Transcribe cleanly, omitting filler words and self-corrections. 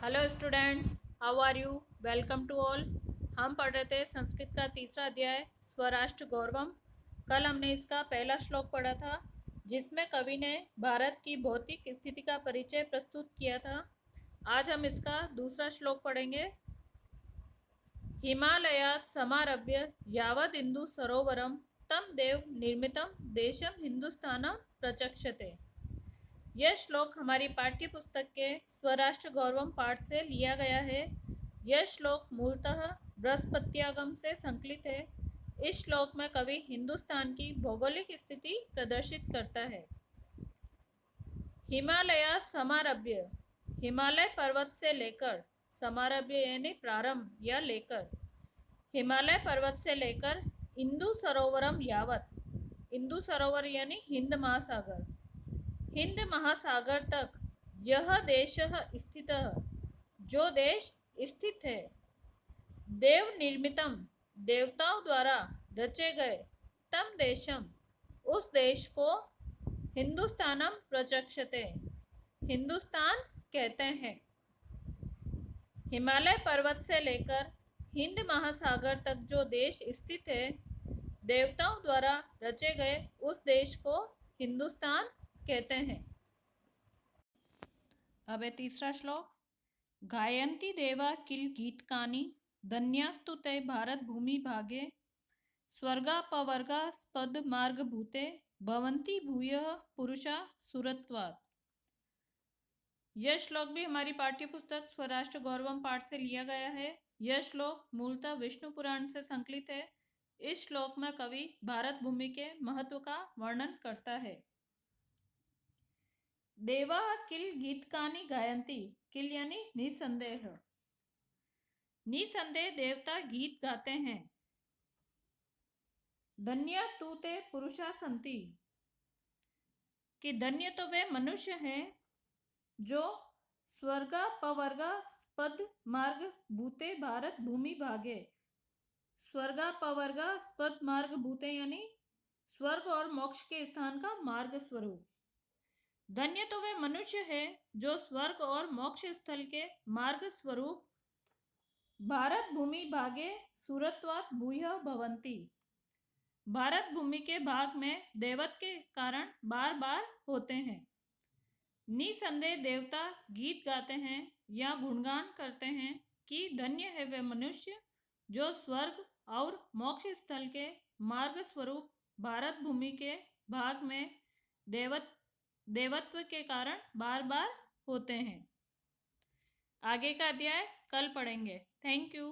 Hello students, how are you? Welcome to all. हम पढ़ रहे थे संस्कृत का तीसरा अध्याय स्वराष्ट्र गौरवम। कल हमने इसका पहला श्लोक पढ़ा था जिसमें कवि ने भारत की भौतिक स्थिति का परिचय प्रस्तुत किया था। आज हम इसका दूसरा श्लोक पढ़ेंगे। हिमालयात् समारभ्य यावद् इंदु सरोवरम तम देव निर्मितम देशम हिंदुस्तानम प्रचक्षते। यह श्लोक हमारी पाठ्य पुस्तक के स्वराष्ट्र गौरवम पाठ से लिया गया है। यह श्लोक मूलतः बृहस्पत्यागम से संकलित है। इस श्लोक में कवि हिंदुस्तान की भौगोलिक स्थिति प्रदर्शित करता है। हिमालय समारभ्य, हिमालय पर्वत से लेकर, समारभ्य यानी प्रारंभ या लेकर, हिमालय पर्वत से लेकर इंदु सरोवरम यावत, इंदु सरोवर यानी हिंद महासागर, हिंद महासागर तक यह देश स्थित, जो देश स्थित है, देव निर्मितम, देवताओं द्वारा रचे गए, तम देशम, उस देश को, हिंदुस्तानम प्रचक्षते, हिंदुस्तान कहते हैं। हिमालय पर्वत से लेकर हिंद महासागर तक जो देश स्थित है, देवताओं द्वारा रचे गए उस देश को हिंदुस्तान कहते हैं। अब है तीसरा श्लोक। गायन्ति देवा किल गीतकानि धन्यास्तु ते भारत भूमि भागे स्वर्गापवर्गा स्पद मार्ग भूते भवन्ति भूयः पुरुषा सुरत्वात्। यह श्लोक भी हमारी पाठ्य पुस्तक स्वराष्ट्र गौरवम पाठ से लिया गया है। यह श्लोक मूलतः विष्णु पुराण से संकलित है। इस श्लोक में कवि भारत भूमि के महत्व का वर्णन करता है। देवा किल गीतकानि गायन्ति, किल यानी निसंदेह, निसंदेह देवता गीत गाते हैं। धन्य तू ते पुरुषा संति, कि धन्य तो वे मनुष्य हैं जो स्वर्गा पवर्गा स्पद मार्ग भूते भारत भूमि भागे, स्वर्गा पवर्गा स्पद मार्ग भूते यानी स्वर्ग और मोक्ष के स्थान का मार्ग स्वरूप। धन्य तो वे मनुष्य है जो स्वर्ग और मोक्ष स्थल के मार्ग स्वरूप भारत भूमि भागे सुरत्वात् भूयः भवन्ति, भारत भूमि के भाग में देवत्व के कारण बार बार होते हैं। निसंदेह देवता गीत गाते हैं या गुणगान करते हैं कि धन्य है वे मनुष्य जो स्वर्ग और मोक्ष स्थल के मार्ग स्वरूप भारत भूमि के भाग में देवत्व के कारण बार बार होते हैं। आगे का अध्याय कल पढ़ेंगे। Thank you.